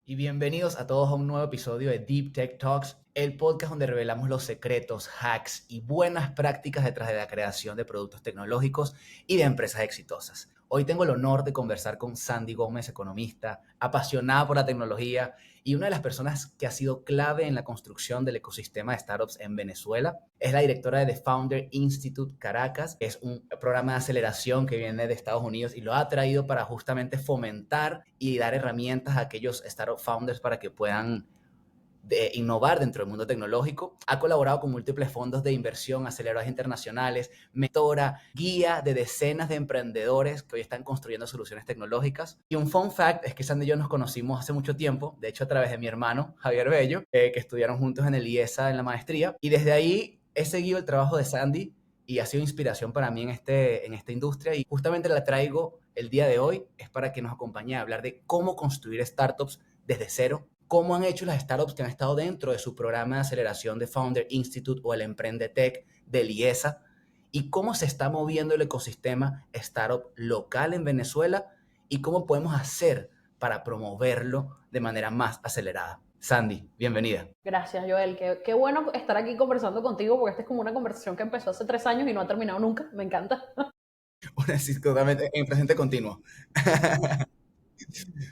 Y bienvenidos a todos a un nuevo episodio de Deep Tech Talks, el podcast donde revelamos los secretos, hacks y buenas prácticas detrás de la creación de productos tecnológicos y de empresas exitosas. Hoy tengo el honor de conversar con Sandy Gómez, economista, apasionada por la tecnología y una de las personas que ha sido clave en la construcción del ecosistema de startups en Venezuela. Es la directora de The Founder Institute Caracas, que es un programa de aceleración que viene de Estados Unidos y lo ha traído para justamente fomentar y dar herramientas a aquellos startup founders para que puedan innovar dentro del mundo tecnológico. Ha colaborado con múltiples fondos de inversión, aceleradoras internacionales, mentora, guía de decenas de emprendedores que hoy están construyendo soluciones tecnológicas. Y un fun fact es que Sandy y yo nos conocimos hace mucho tiempo, de hecho a través de mi hermano Javier Bello, que estudiaron juntos en el IESA en la maestría. Y desde ahí he seguido el trabajo de Sandy y ha sido inspiración para mí en esta industria. Y justamente la traigo el día de hoy es para que nos acompañe a hablar de cómo construir startups desde cero, cómo han hecho las startups que han estado dentro de su programa de aceleración de Founder Institute o el Emprendetec del IESA y cómo se está moviendo el ecosistema startup local en Venezuela y cómo podemos hacer para promoverlo de manera más acelerada. Sandy, bienvenida. Gracias, Joel. Qué bueno estar aquí conversando contigo porque esta es como una conversación que empezó hace 3 años y no ha terminado nunca. Me encanta. Sí, totalmente en presente continuo.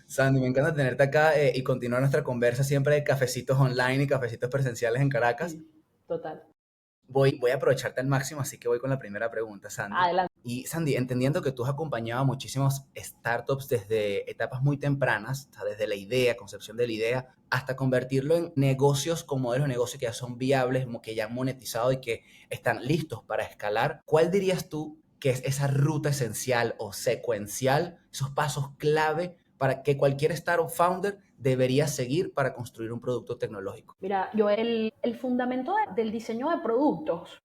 Sandy, me encanta tenerte acá y continuar nuestra conversa siempre de cafecitos online y cafecitos presenciales en Caracas. Sí, total. Voy a aprovecharte al máximo, así que voy con la primera pregunta, Sandy. Adelante. Y Sandy, entendiendo que tú has acompañado a muchísimos startups desde etapas muy tempranas, o sea, desde la idea, concepción de la idea, hasta convertirlo en negocios con modelos de negocio que ya son viables, que ya han monetizado y que están listos para escalar, ¿cuál dirías tú que es esa ruta esencial o secuencial, esos pasos clave para que cualquier startup founder debería seguir para construir un producto tecnológico? Mira, el fundamento del diseño de productos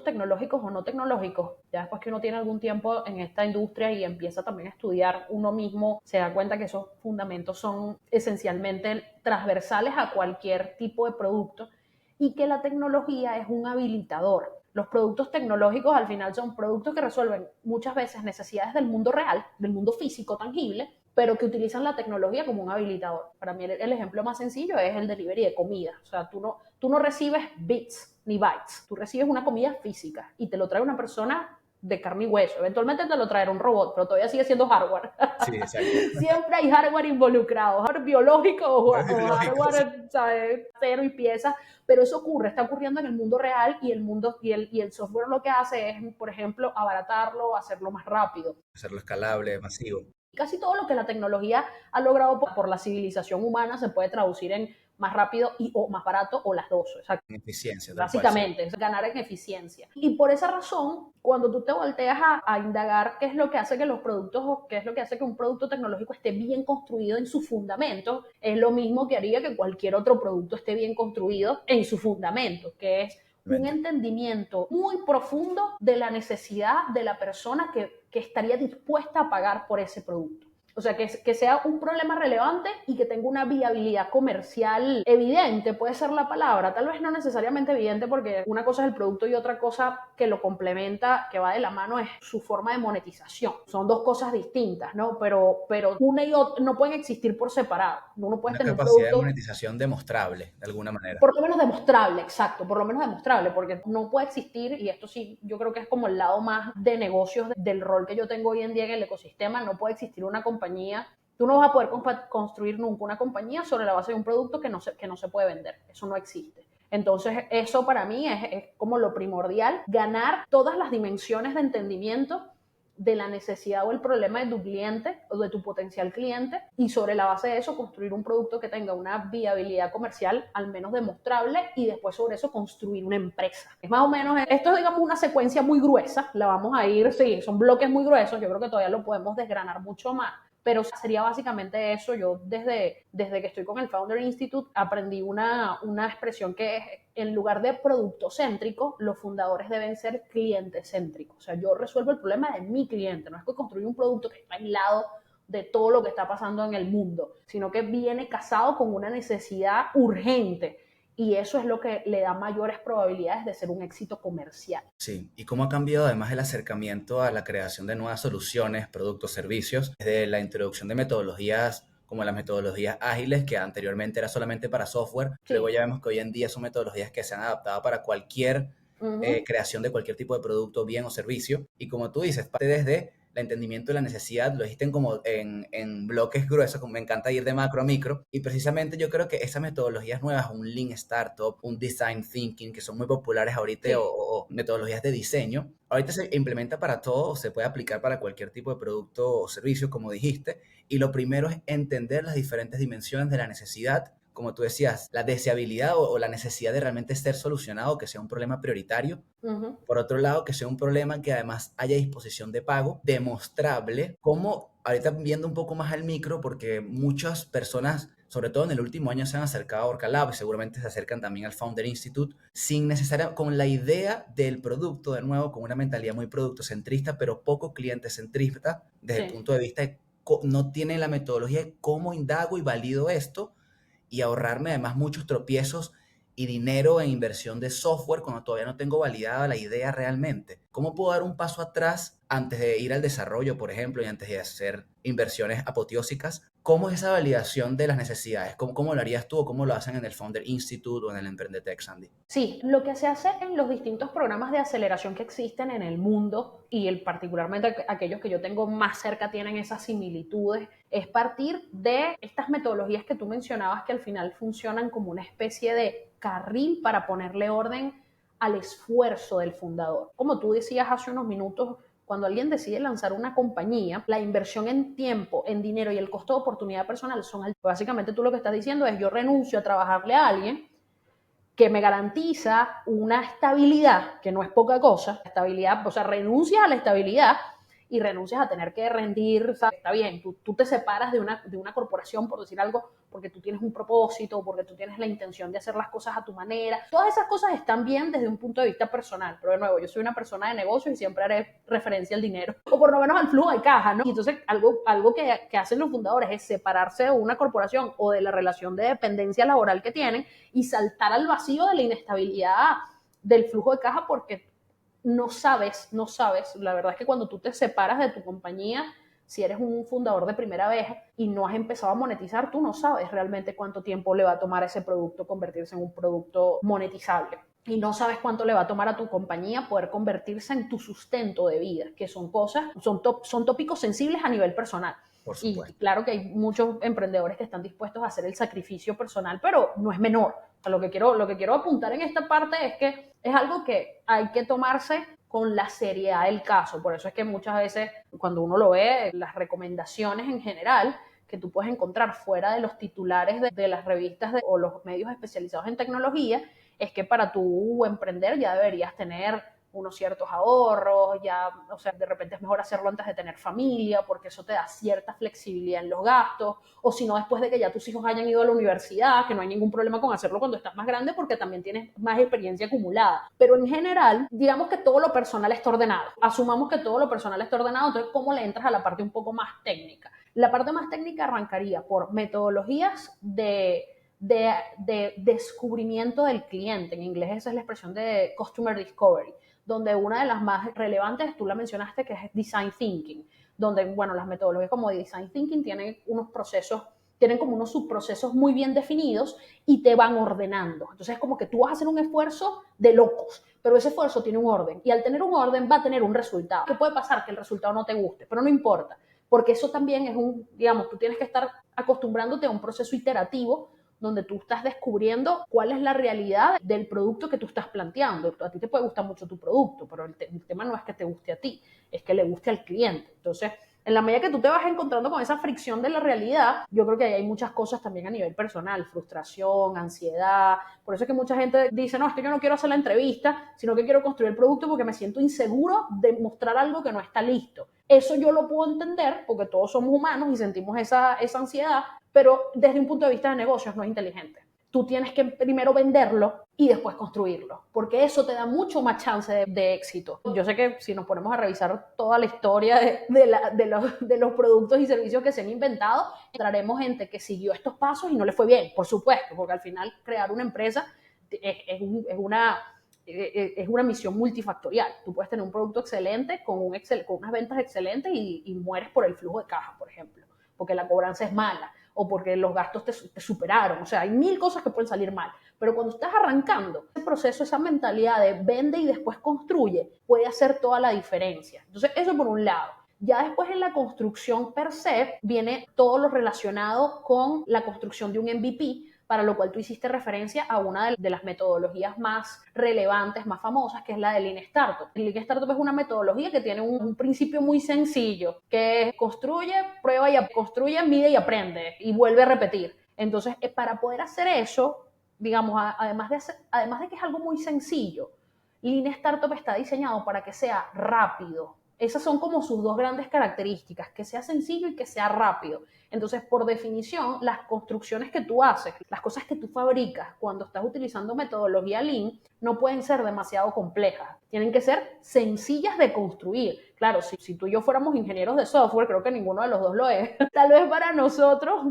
tecnológicos o no tecnológicos, ya después que uno tiene algún tiempo en esta industria y empieza también a estudiar uno mismo, se da cuenta que esos fundamentos son esencialmente transversales a cualquier tipo de producto y que la tecnología es un habilitador. Los productos tecnológicos al final son productos que resuelven muchas veces necesidades del mundo real, del mundo físico tangible, pero que utilizan la tecnología como un habilitador. Para mí el ejemplo más sencillo es el delivery de comida. O sea, tú no recibes bits ni bytes, tú recibes una comida física y te lo trae una persona de carne y hueso. Eventualmente te lo traerá un robot, pero todavía sigue siendo hardware. Sí, exacto. Siempre hay hardware involucrado, hardware biológico o Lógico, sí. hardware, ¿sabes? Cero y piezas, pero eso está ocurriendo en el mundo real y el software lo que hace es, por ejemplo, abaratarlo, hacerlo más rápido. Hacerlo escalable, masivo. Casi todo lo que la tecnología ha logrado por la civilización humana se puede traducir en más rápido y o más barato o las dos. O sea, En eficiencia, tal cual, sí. básicamente, es ganar en eficiencia. Y por esa razón, cuando tú te volteas a indagar qué es lo que hace que los productos, o qué es lo que hace que un producto tecnológico esté bien construido en su fundamento, es lo mismo que haría que cualquier otro producto esté bien construido en su fundamento, que es un entendimiento muy profundo de la necesidad de la persona que estaría dispuesta a pagar por ese producto. O sea, que sea un problema relevante y que tenga una viabilidad comercial evidente, puede ser la palabra, tal vez no necesariamente evidente porque una cosa es el producto y otra cosa que lo complementa, que va de la mano, es su forma de monetización. Son dos cosas distintas, ¿no? Pero una y otra no pueden existir por separado. Uno puede Una tener un capacidad de producto monetización demostrable, de alguna manera. por lo menos demostrable, exacto, por lo menos demostrable, porque no puede existir, y esto sí, yo creo que es como el lado más de negocios del rol que yo tengo hoy en día en el ecosistema, no puede existir una compañía, tú no vas a poder construir nunca una compañía sobre la base de un producto que no se puede vender, eso no existe. Entonces, eso para mí es como lo primordial, ganar todas las dimensiones de entendimiento de la necesidad o el problema de tu cliente o de tu potencial cliente y sobre la base de eso construir un producto que tenga una viabilidad comercial al menos demostrable y después sobre eso construir una empresa. Es más o menos, esto es digamos una secuencia muy gruesa, la vamos a ir, sí, son bloques muy gruesos, yo creo que todavía lo podemos desgranar mucho más, pero sería básicamente eso. Yo desde que estoy con el Founder Institute aprendí una expresión que es, en lugar de producto céntrico, los fundadores deben ser cliente céntricos. O sea, yo resuelvo el problema de mi cliente, no es que construir un producto que está aislado de todo lo que está pasando en el mundo, sino que viene casado con una necesidad urgente y eso es lo que le da mayores probabilidades de ser un éxito comercial. Sí, y cómo ha cambiado además el acercamiento a la creación de nuevas soluciones, productos, servicios, desde la introducción de metodologías como las metodologías ágiles, que anteriormente era solamente para software. Sí. Luego ya vemos que hoy en día son metodologías que se han adaptado para cualquier creación de cualquier tipo de producto, bien o servicio. Y como tú dices, parte desde el entendimiento de la necesidad, lo dijiste como en bloques gruesos, como me encanta ir de macro a micro, y precisamente yo creo que esas metodologías nuevas, un Lean Startup, un Design Thinking, que son muy populares ahorita, Sí. o metodologías de diseño, ahorita se implementa para todo, se puede aplicar para cualquier tipo de producto o servicio, como dijiste, y lo primero es entender las diferentes dimensiones de la necesidad, como tú decías, la deseabilidad o la necesidad de realmente ser solucionado, que sea un problema prioritario. Por otro lado, que sea un problema que además haya disposición de pago demostrable, como ahorita viendo un poco más al micro, porque muchas personas, sobre todo en el último año, se han acercado a Orca Lab y seguramente se acercan también al Founder Institute, sin necesaria, con la idea del producto, de nuevo, con una mentalidad muy productocentrista, pero poco cliente centrista, desde el Sí. punto de vista de no tiene la metodología de cómo indago y valido esto y ahorrarme además muchos tropiezos y dinero en inversión de software cuando todavía no tengo validada la idea realmente. ¿Cómo puedo dar un paso atrás antes de ir al desarrollo, por ejemplo, y antes de hacer inversiones apoteósicas? ¿Cómo es esa validación de las necesidades? ¿Cómo lo harías tú o cómo lo hacen en el Founder Institute o en el Emprendetech, Sandy? Sí, lo que se hace en los distintos programas de aceleración que existen en el mundo y particularmente aquellos que yo tengo más cerca tienen esas similitudes, es partir de estas metodologías que tú mencionabas que al final funcionan como una especie de carril para ponerle orden al esfuerzo del fundador. Como tú decías hace unos minutos, cuando alguien decide lanzar una compañía, la inversión en tiempo, en dinero y el costo de oportunidad personal son altos. Básicamente tú lo que estás diciendo es yo renuncio a trabajarle a alguien que me garantiza una estabilidad, que no es poca cosa, estabilidad, o sea, renuncias a la estabilidad y renuncias a tener que rendir, ¿sabes? Está bien, tú te separas de una corporación, por decir algo, porque tú tienes un propósito, porque tú tienes la intención de hacer las cosas a tu manera. Todas esas cosas están bien desde un punto de vista personal, pero de nuevo, yo soy una persona de negocios y siempre haré referencia al dinero, o por lo menos al flujo de caja, ¿no? Y entonces algo que hacen los fundadores es separarse de una corporación o de la relación de dependencia laboral que tienen y saltar al vacío de la inestabilidad del flujo de caja porque no sabes, la verdad es que cuando tú te separas de tu compañía, si eres un fundador de primera vez y no has empezado a monetizar, tú no sabes realmente cuánto tiempo le va a tomar a ese producto convertirse en un producto monetizable. Y no sabes cuánto le va a tomar a tu compañía poder convertirse en tu sustento de vida, que son cosas, son tópicos sensibles a nivel personal. Por Y supuesto. claro que hay muchos emprendedores que están dispuestos a hacer el sacrificio personal, pero no es menor. O sea, lo que quiero apuntar en esta parte es que es algo que hay que tomarse con la seriedad del caso. Por eso es que muchas veces cuando uno lo ve, las recomendaciones en general que tú puedes encontrar fuera de los titulares de las revistas o los medios especializados en tecnología, es que para tu emprender ya deberías tener unos ciertos ahorros, ya, o sea, de repente es mejor hacerlo antes de tener familia, porque eso te da cierta flexibilidad en los gastos, o si no, después de que ya tus hijos hayan ido a la universidad, que no hay ningún problema con hacerlo cuando estás más grande, porque también tienes más experiencia acumulada. Pero en general, digamos que todo lo personal está ordenado. Asumamos que todo lo personal está ordenado, entonces, ¿cómo le entras a la parte un poco más técnica? La parte más técnica arrancaría por metodologías de descubrimiento del cliente. En inglés esa es la expresión de Customer Discovery, donde una de las más relevantes, tú la mencionaste, que es Design Thinking, donde, bueno, las metodologías como Design Thinking tienen unos procesos, tienen como unos subprocesos muy bien definidos y te van ordenando. Entonces es como que tú vas a hacer un esfuerzo de locos, pero ese esfuerzo tiene un orden y al tener un orden va a tener un resultado. ¿Qué puede pasar? Que el resultado no te guste, pero no importa, porque eso también es digamos, tú tienes que estar acostumbrándote a un proceso iterativo donde tú estás descubriendo cuál es la realidad del producto que tú estás planteando. A ti te puede gustar mucho tu producto, pero el tema no es que te guste a ti, es que le guste al cliente. Entonces, en la medida que tú te vas encontrando con esa fricción de la realidad, yo creo que ahí hay muchas cosas también a nivel personal, frustración, ansiedad. Por eso es que mucha gente dice, no, es que yo no quiero hacer la entrevista, sino que quiero construir el producto porque me siento inseguro de mostrar algo que no está listo. Eso yo lo puedo entender porque todos somos humanos y sentimos esa ansiedad, pero desde un punto de vista de negocios no es inteligente. Tú tienes que primero venderlo y después construirlo, porque eso te da mucho más chance de éxito. Yo sé que si nos ponemos a revisar toda la historia de los productos y servicios que se han inventado, encontraremos gente que siguió estos pasos y no le fue bien, por supuesto, porque al final crear una empresa es una misión multifactorial. Tú puedes tener un producto excelente con unas ventas excelentes y mueres por el flujo de caja, por ejemplo, porque la cobranza es mala. o porque los gastos te superaron. O sea, hay mil cosas que pueden salir mal. Pero cuando estás arrancando, ese proceso, esa mentalidad de vende y después construye, puede hacer toda la diferencia. Entonces, eso por un lado. Ya después en la construcción per se viene todo lo relacionado con la construcción de un MVP, para lo cual tú hiciste referencia a una de las metodologías más relevantes, más famosas, que es la de Lean Startup. El Lean Startup es una metodología que tiene un principio muy sencillo, que es construye, prueba y construye, mide y aprende, y vuelve a repetir. Entonces, para poder hacer eso, digamos, además de que es algo muy sencillo, Lean Startup está diseñado para que sea rápido. Esas son como sus dos grandes características, que sea sencillo y que sea rápido. Entonces, por definición, las construcciones que tú haces, las cosas que tú fabricas cuando estás utilizando metodología Lean, no pueden ser demasiado complejas. Tienen que ser sencillas de construir. Claro, si tú y yo fuéramos ingenieros de software, creo que ninguno de los dos lo es. Tal vez para nosotros,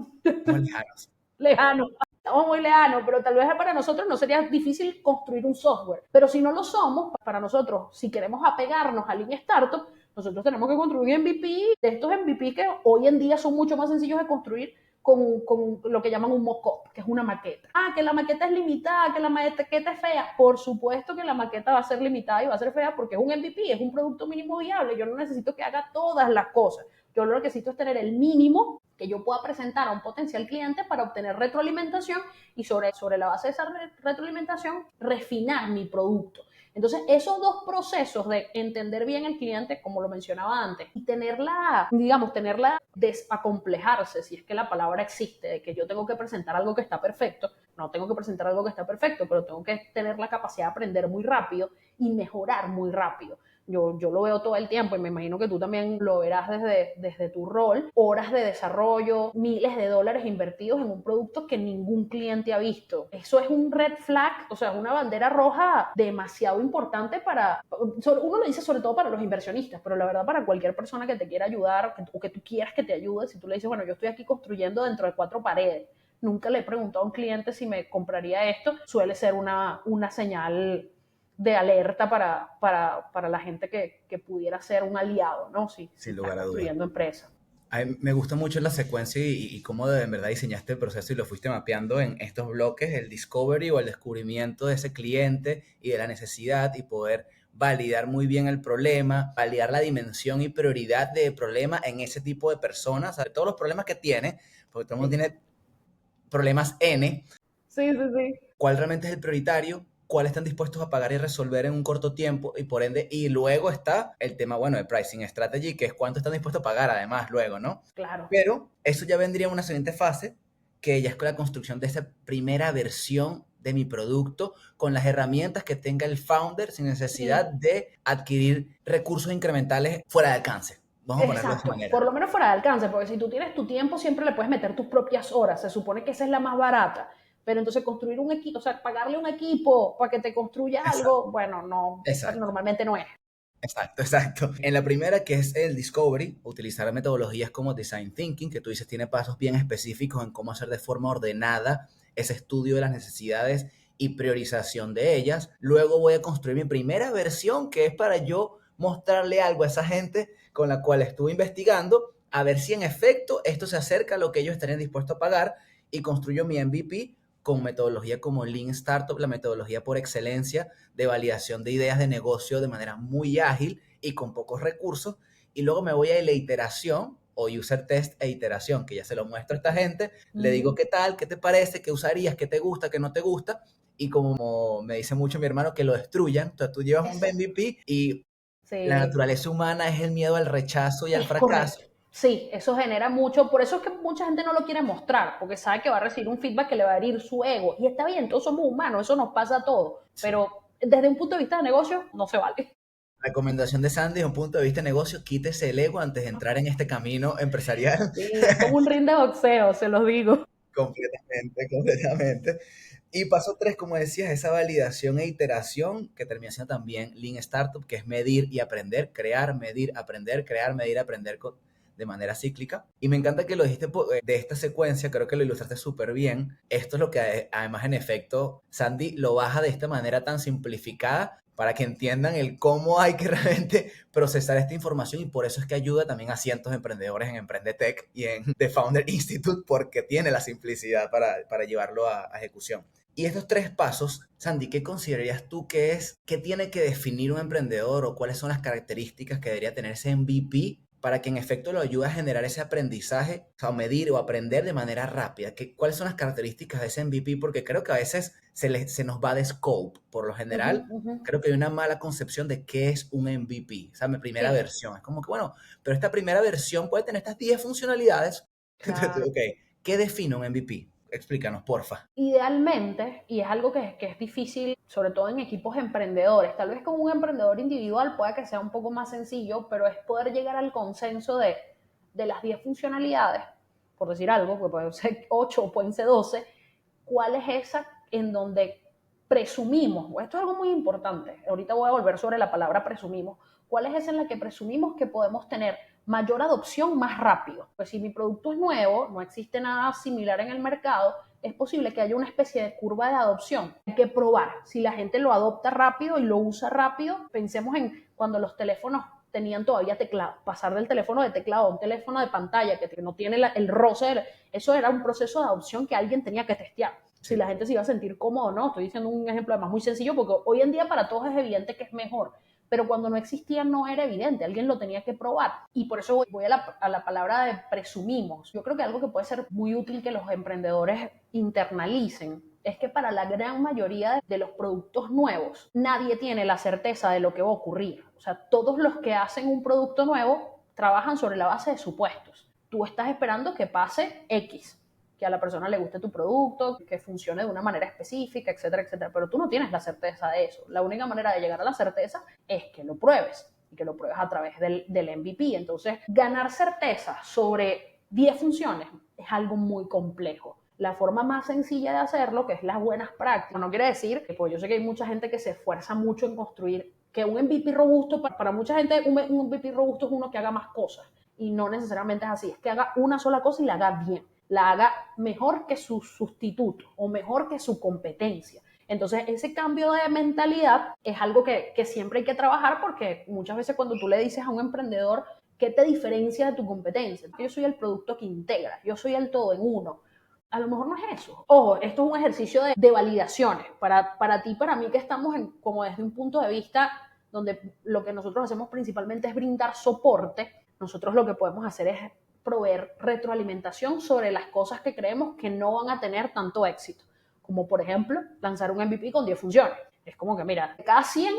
Muy lejanos. lejano, estamos muy lejanos, pero tal vez para nosotros no sería difícil construir un software. Pero si no lo somos, para nosotros, si queremos apegarnos al Lean Startup, nosotros tenemos que construir MVP, de estos MVP que hoy en día son mucho más sencillos de construir con lo que llaman un mock-up, que es una maqueta. Ah, que la maqueta es limitada, que la maqueta es fea. Por supuesto que la maqueta va a ser limitada y va a ser fea porque es un MVP, es un producto mínimo viable. Yo no necesito que haga todas las cosas. Yo lo que necesito es tener el mínimo que yo pueda presentar a un potencial cliente para obtener retroalimentación y sobre la base de esa retroalimentación refinar mi producto. Entonces, esos dos procesos de entender bien el cliente, como lo mencionaba antes, y tenerla desacomplejarse, si es que la palabra existe, de que yo tengo que presentar algo que está perfecto, no tengo que presentar algo que está perfecto, pero tengo que tener la capacidad de aprender muy rápido y mejorar muy rápido. Yo lo veo todo el tiempo y me imagino que tú también lo verás desde tu rol. Horas de desarrollo, miles de dólares invertidos en un producto que ningún cliente ha visto. Eso es un red flag, o sea, es una bandera roja demasiado importante uno lo dice sobre todo para los inversionistas, pero la verdad para cualquier persona que te quiera ayudar o que tú quieras que te ayude, si tú le dices, bueno, yo estoy aquí construyendo dentro de 4 paredes, nunca le he preguntado a un cliente si me compraría esto, suele ser una señal de alerta para la gente que pudiera ser un aliado, ¿no? Si Sin estás lugar a dudas. construyendo empresa. A mí me gusta mucho la secuencia y cómo de en verdad diseñaste el proceso y lo fuiste mapeando en estos bloques, el discovery o el descubrimiento de ese cliente y de la necesidad y poder validar muy bien el problema, validar la dimensión y prioridad del problema en ese tipo de personas, o sea, todos los problemas que tiene, porque todo el mundo Sí, tiene problemas N, sí, sí, sí. cuál realmente es el prioritario, cuál están dispuestos a pagar y resolver en un corto tiempo y por ende, y luego está el tema, bueno, de pricing strategy, que es cuánto están dispuestos a pagar además luego, ¿no? Claro. Pero eso ya vendría en una siguiente fase, que ya es con la construcción de esa primera versión de mi producto con las herramientas que tenga el founder sin necesidad Sí. de adquirir recursos incrementales fuera de alcance. Vamos a ponerlo de esa Exacto, manera. por lo menos fuera de alcance, porque si tú tienes tu tiempo, siempre le puedes meter tus propias horas, se supone que esa es la más barata, pero entonces construir un equipo, o sea, pagarle un equipo para que te construya Exacto, algo, bueno, no, exacto. normalmente no es. Exacto, exacto. En la primera, que es el discovery, utilizar metodologías como design thinking, que tú dices tiene pasos bien específicos en cómo hacer de forma ordenada ese estudio de las necesidades y priorización de ellas. Luego voy a construir mi primera versión, que es para yo mostrarle algo a esa gente con la cual estuve investigando, a ver si en efecto esto se acerca a lo que ellos estarían dispuestos a pagar y construyo mi MVP con metodología como Lean Startup, la metodología por excelencia de validación de ideas de negocio de manera muy ágil y con pocos recursos. Y luego me voy a la iteración o user test e iteración, que ya se lo muestro a esta gente, le digo qué tal, qué te parece, qué usarías, qué te gusta, qué no te gusta, y como me dice mucho mi hermano, que lo destruyan. Entonces tú llevas un Eso, MVP y la sí, naturaleza humana es el miedo al rechazo y al es fracaso. correcto. Sí, eso genera mucho, por eso es que mucha gente no lo quiere mostrar, porque sabe que va a recibir un feedback que le va a herir su ego. Y está bien, todos somos humanos, eso nos pasa a todos, Sí. pero desde un punto de vista de negocio, no se vale. Recomendación de Sandy, desde un punto de vista de negocio, quítese el ego antes de entrar en este camino empresarial. Sí, es como un ring de boxeo, se los digo. Completamente, completamente. Y paso tres, como decías, esa validación e iteración que termina siendo también Lean Startup, que es medir y aprender, crear, medir, aprender, crear, medir, aprender de manera cíclica. Y me encanta que lo dijiste de esta secuencia, creo que lo ilustraste súper bien. Esto es lo que además en efecto Sandy lo baja de esta manera tan simplificada, para que entiendan el cómo hay que realmente procesar esta información, y por eso es que ayuda también a cientos de emprendedores en Emprendetech y en The Founder Institute, porque tiene la simplicidad para llevarlo a ejecución. Y estos tres pasos, Sandy, ¿qué considerarías tú qué tiene que definir un emprendedor, o cuáles son las características que debería tener ese MVP para que en efecto lo ayude a generar ese aprendizaje, o sea, medir o aprender de manera rápida? ¿Cuáles son las características de ese MVP? Porque creo que a veces se nos va de scope. Por lo Ujú, general, ujú. creo que hay una mala concepción de qué es un MVP, o sea, mi primera Sí, versión. Es como que, bueno, pero esta primera versión puede tener estas 10 funcionalidades. Entonces, claro. ok, ¿qué define un MVP? Explícanos, porfa. Idealmente, y es algo que es difícil, sobre todo en equipos emprendedores, tal vez con un emprendedor individual pueda que sea un poco más sencillo, pero es poder llegar al consenso de las 10 funcionalidades, por decir algo, que pueden ser 8 o pueden ser 12, cuál es esa en donde presumimos, esto es algo muy importante, ahorita voy a volver sobre la palabra presumimos, cuál es esa en la que presumimos que podemos tener mayor adopción más rápido. Pues si mi producto es nuevo, no existe nada similar en el mercado, es posible que haya una especie de curva de adopción. Hay que probar. Si la gente lo adopta rápido y lo usa rápido, pensemos en cuando los teléfonos tenían todavía teclado. Pasar del teléfono de teclado a un teléfono de pantalla que no tiene el roce, eso era un proceso de adopción que alguien tenía que testear. Si Sí. la gente se iba a sentir cómodo o no. Estoy diciendo un ejemplo además muy sencillo porque hoy en día para todos es evidente que es mejor, pero cuando no existía no era evidente, alguien lo tenía que probar. Y por eso voy a la palabra de presumimos. Yo creo que algo que puede ser muy útil que los emprendedores internalicen es que para la gran mayoría de los productos nuevos, nadie tiene la certeza de lo que va a ocurrir. O sea, todos los que hacen un producto nuevo trabajan sobre la base de supuestos. Tú estás esperando que pase X, que a la persona le guste tu producto, que funcione de una manera específica, etcétera, etcétera. Pero tú no tienes la certeza de eso. La única manera de llegar a la certeza es que lo pruebes y que lo pruebes a través del MVP. Entonces, ganar certeza sobre 10 funciones es algo muy complejo. La forma más sencilla de hacerlo, que es las buenas prácticas, no quiere decir, pues yo sé que hay mucha gente que se esfuerza mucho en construir, que un MVP robusto, para mucha gente un MVP robusto es uno que haga más cosas, y no necesariamente es así, es que haga una sola cosa y la haga bien, la haga mejor que su sustituto o mejor que su competencia. Entonces, ese cambio de mentalidad es algo que siempre hay que trabajar, porque muchas veces cuando tú le dices a un emprendedor qué te diferencia de tu competencia, yo soy el producto que integra, yo soy el todo en uno, a lo mejor no es eso. Ojo, esto es un ejercicio de validaciones. Para ti, para mí, que estamos como desde un punto de vista donde lo que nosotros hacemos principalmente es brindar soporte, nosotros lo que podemos hacer es proveer retroalimentación sobre las cosas que creemos que no van a tener tanto éxito. Como por ejemplo, lanzar un MVP con 10 funciones. Es como que, mira, de cada 100,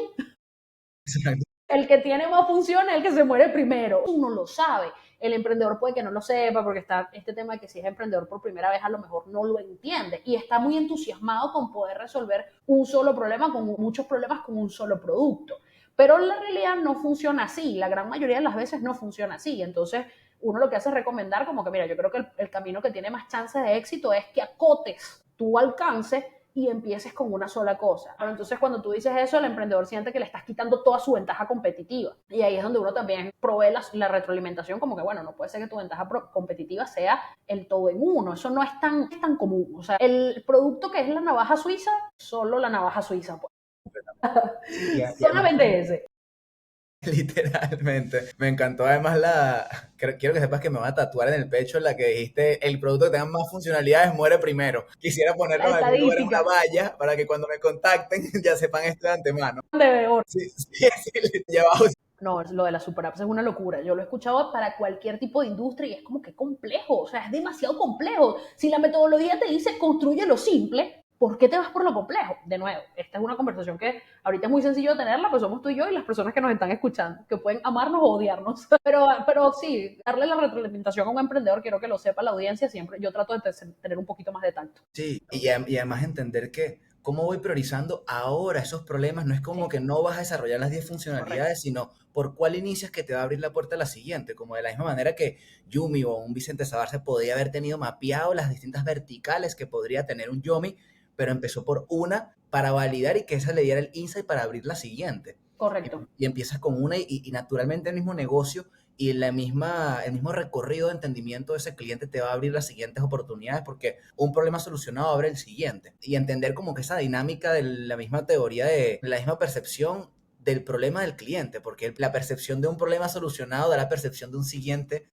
el que tiene más funciones es el que se muere primero. Uno lo sabe. El emprendedor puede que no lo sepa, porque está este tema de que si es emprendedor por primera vez a lo mejor no lo entiende y está muy entusiasmado con poder resolver un solo problema, con muchos problemas con un solo producto. Pero la realidad no funciona así. La gran mayoría de las veces no funciona así. Entonces, uno lo que hace es recomendar como que, mira, yo creo que el camino que tiene más chance de éxito es que acotes tu alcance y empieces con una sola cosa. Pero entonces cuando tú dices eso, el emprendedor siente que le estás quitando toda su ventaja competitiva. Y ahí es donde uno también provee la retroalimentación, como que, bueno, no puede ser que tu ventaja competitiva sea el todo en uno. Eso no es tan común. O sea, el producto que es la navaja suiza, solo la navaja suiza. Pues. Sí, y además, Solamente ese. literalmente. Me encantó además quiero que sepas que me van a tatuar en el pecho la que dijiste, el producto que tenga más funcionalidades muere primero. Quisiera La ponerlo en algún lugar en una estadística valla para que cuando me contacten ya sepan esto de antemano. de oro. Sí, sí, sí, ya abajo. No, lo de las super apps es una locura. Yo lo he escuchado para cualquier tipo de industria y es como que complejo, o sea, es demasiado complejo. Si la metodología te dice construye lo simple, ¿por qué te vas por lo complejo? De nuevo, esta es una conversación que ahorita es muy sencillo tenerla, pues somos tú y yo y las personas que nos están escuchando, que pueden amarnos o odiarnos. Pero sí, darle la retroalimentación a un emprendedor, quiero que lo sepa la audiencia, siempre yo trato de tener un poquito más de tacto. Sí, y además entender que cómo voy priorizando ahora esos problemas, no es como Sí, que no vas a desarrollar las 10 correcto. funcionalidades, sino por cuál inicias que te va a abrir la puerta a la siguiente, como de la misma manera que Yumi o un Vicente Sabarce podría haber tenido mapeado las distintas verticales que podría tener un Yomi, pero empezó por una para validar y que esa le diera el insight para abrir la siguiente. Correcto. Y empiezas con una y naturalmente el mismo negocio y el mismo recorrido de entendimiento de ese cliente te va a abrir las siguientes oportunidades porque un problema solucionado abre el siguiente. Y entender como que esa dinámica de la misma teoría, de la misma percepción del problema del cliente, porque la percepción de un problema solucionado da la percepción de un siguiente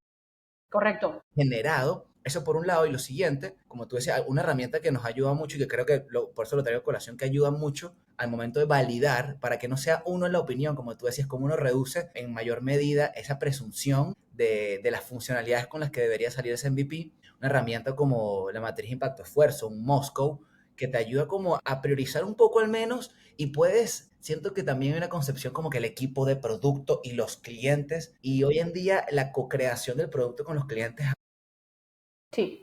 Correcto. generado. Eso por un lado. Y lo siguiente, como tú decías, una herramienta que nos ayuda mucho y que creo que por eso lo traigo a colación, que ayuda mucho al momento de validar, para que no sea uno en la opinión, como tú decías, como uno reduce en mayor medida esa presunción de las funcionalidades con las que debería salir ese MVP. Una herramienta como la matriz impacto-esfuerzo, un Moscow, que te ayuda como a priorizar un poco al menos y puedes, siento que también hay una concepción como que el equipo de producto y los clientes, y hoy en día la co-creación del producto con los clientes Sí.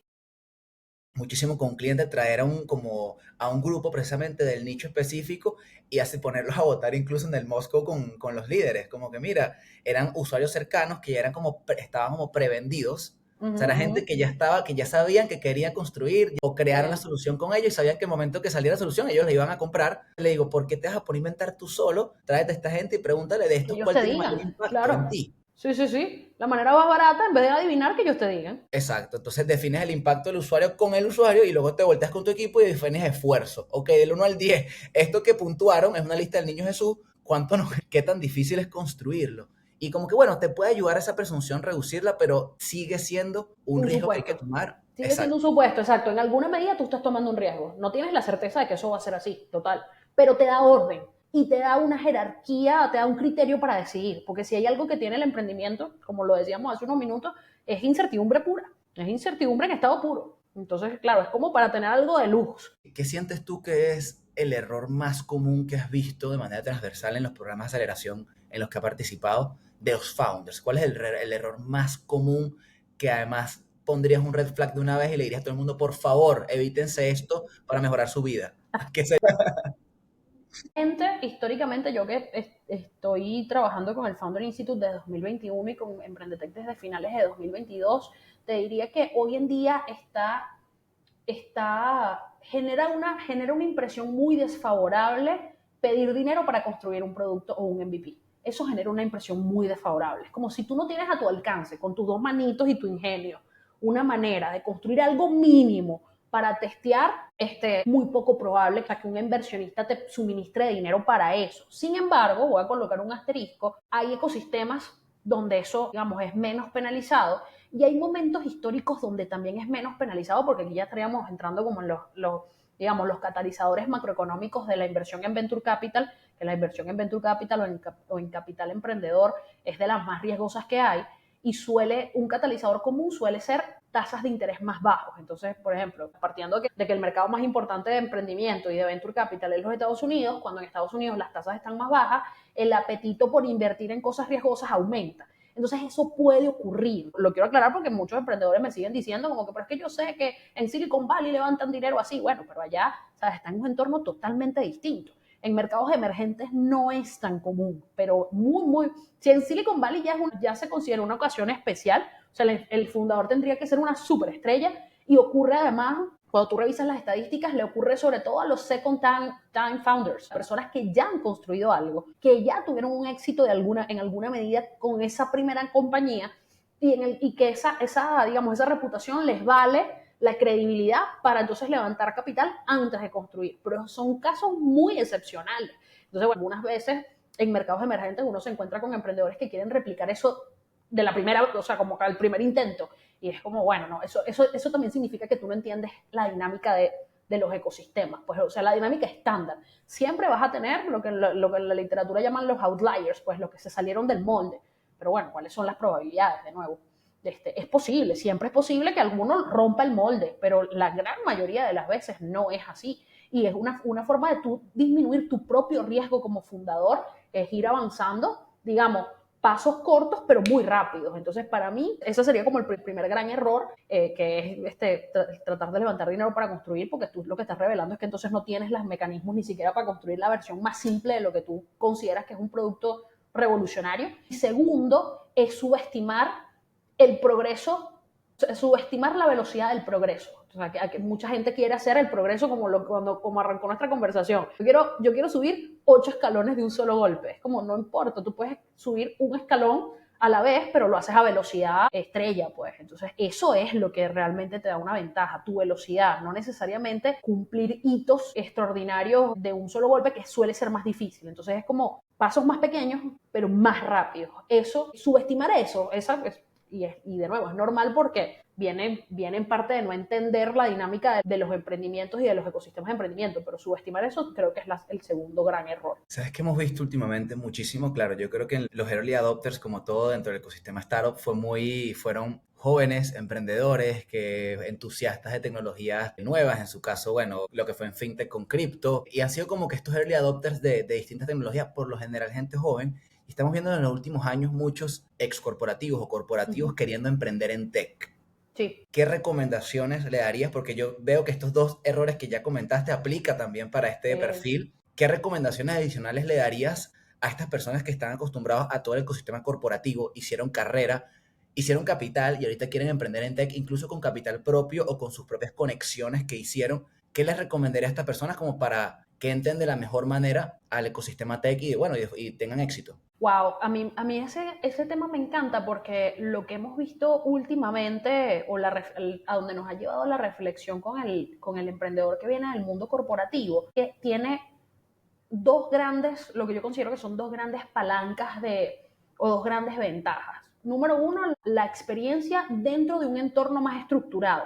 muchísimo con un cliente, traer como a un grupo precisamente del nicho específico y así ponerlos a votar incluso en el Moscow con los líderes, como que mira, eran usuarios cercanos que ya eran como, estaban como prevendidos, o sea, era gente que ya estaba, que ya sabían que querían construir o crear la solución con ellos y sabían que el momento que saliera la solución ellos la iban a comprar. Le digo, ¿por qué te vas a poner a inventar tú solo? Tráete a esta gente y pregúntale de Que estos ellos cuál te tiene mayor digan, impacto en claro. ti. Sí, sí, sí. La manera más barata, en vez de adivinar, que ellos te digan. Exacto, entonces defines el impacto del usuario con el usuario y luego te volteas con tu equipo y defines esfuerzo. Ok, del 1 al 10, esto que puntuaron es una lista del niño Jesús, ¿cuánto no, qué tan difícil es construirlo? Y como que bueno, te puede ayudar a esa presunción reducirla, pero sigue siendo un Un riesgo que hay que supuesto. tomar. Sigue siendo Exacto. un supuesto, exacto. En alguna medida tú estás tomando un riesgo. No tienes la certeza de que eso va a ser así, total. Pero te da orden y te da una jerarquía, te da un criterio para decidir. Porque si hay algo que tiene el emprendimiento, como lo decíamos hace unos minutos, es incertidumbre pura. Es incertidumbre en estado puro. Entonces, claro, es como para tener algo de luz. ¿Qué sientes tú que es el error más común que has visto de manera transversal en los programas de aceleración en los que has participado de los founders? ¿Cuál es el error más común que además pondrías un red flag de una vez y le dirías a todo el mundo, por favor, evítense esto para mejorar su vida? ¿Qué sería? Históricamente, yo que estoy trabajando con el Founder Institute de 2021 y con Emprendetec desde finales de 2022, te diría que hoy en día genera una impresión muy desfavorable pedir dinero para construir un producto o un MVP. Eso genera una impresión muy desfavorable. Es como si tú no tienes a tu alcance, con tus dos manitos y tu ingenio, una manera de construir algo mínimo para testear, muy poco probable que un inversionista te suministre dinero para eso. Sin embargo, voy a colocar un asterisco, hay ecosistemas donde eso, digamos, es menos penalizado y hay momentos históricos donde también es menos penalizado porque aquí ya estaríamos entrando como en digamos, los catalizadores macroeconómicos de la inversión en Venture Capital, que la inversión en Venture Capital o en capital emprendedor es de las más riesgosas que hay y un catalizador común suele ser tasas de interés más bajos. Entonces, por ejemplo, partiendo de que el mercado más importante de emprendimiento y de Venture Capital es los Estados Unidos, cuando en Estados Unidos las tasas están más bajas, el apetito por invertir en cosas riesgosas aumenta. Entonces eso puede ocurrir. Lo quiero aclarar porque muchos emprendedores me siguen diciendo como que, pero es que yo sé que en Silicon Valley levantan dinero así. Bueno, pero allá, ¿sabes? Está en un entorno totalmente distinto. En mercados emergentes no es tan común, pero si en Silicon Valley ya se considera una ocasión especial, o sea, el fundador tendría que ser una superestrella y ocurre además, cuando tú revisas las estadísticas, le ocurre sobre todo a los second time founders, personas que ya han construido algo, que ya tuvieron un éxito en alguna medida con esa primera compañía y que digamos, esa reputación les vale la credibilidad para entonces levantar capital antes de construir. Pero son casos muy excepcionales. Entonces, bueno, algunas veces en mercados emergentes uno se encuentra con emprendedores que quieren replicar eso de la primera, o sea, como al primer intento. Y es como, bueno, no, eso también significa que tú no entiendes la dinámica de los ecosistemas. Pues, o sea, la dinámica estándar. Siempre vas a tener lo que en la literatura llaman los outliers, pues los que se salieron del molde. Pero bueno, ¿cuáles son las probabilidades? De nuevo, es posible, siempre es posible que alguno rompa el molde, pero la gran mayoría de las veces no es así. Y es una forma de tú disminuir tu propio riesgo como fundador, es ir avanzando, digamos, pasos cortos pero muy rápidos. Entonces, para mí, ese sería como el primer gran error, que es tratar de levantar dinero para construir, porque tú lo que estás revelando es que entonces no tienes los mecanismos ni siquiera para construir la versión más simple de lo que tú consideras que es un producto revolucionario. Y segundo, es subestimar el progreso subestimar la velocidad del progreso. O sea, que mucha gente quiere hacer el progreso como arrancó nuestra conversación. Yo quiero subir 8 escalones de un solo golpe. Es como, no importa, tú puedes subir un escalón a la vez, pero lo haces a velocidad estrella, pues. Entonces, eso es lo que realmente te da una ventaja, tu velocidad, no necesariamente cumplir hitos extraordinarios de un solo golpe, que suele ser más difícil. Entonces, es como pasos más pequeños, pero más rápidos. Subestimar eso, y de nuevo, es normal porque viene en parte de no entender la dinámica de los emprendimientos y de los ecosistemas de emprendimiento, pero subestimar eso creo que es el segundo gran error. ¿Sabes qué hemos visto últimamente muchísimo? Claro, yo creo que los early adopters, como todo dentro del ecosistema startup, fueron jóvenes emprendedores, entusiastas de tecnologías nuevas, en su caso, bueno, lo que fue en fintech con cripto, y han sido como que estos early adopters de distintas tecnologías, por lo general gente joven, y estamos viendo en los últimos años muchos ex corporativos o corporativos queriendo emprender en tech. Sí. ¿Qué recomendaciones le darías? Porque yo veo que estos dos errores que ya comentaste aplica también para este perfil. ¿Qué recomendaciones adicionales le darías a estas personas que están acostumbrados a todo el ecosistema corporativo, hicieron carrera, hicieron capital y ahorita quieren emprender en tech, incluso con capital propio o con sus propias conexiones que hicieron? ¿Qué les recomendaría a estas personas como para que entren de la mejor manera al ecosistema tech y tengan éxito? Wow, a mí ese tema me encanta porque lo que hemos visto últimamente, a donde nos ha llevado la reflexión con el emprendedor que viene del mundo corporativo, que tiene lo que yo considero que son dos grandes palancas o dos grandes ventajas. Número uno, la experiencia dentro de un entorno más estructurado.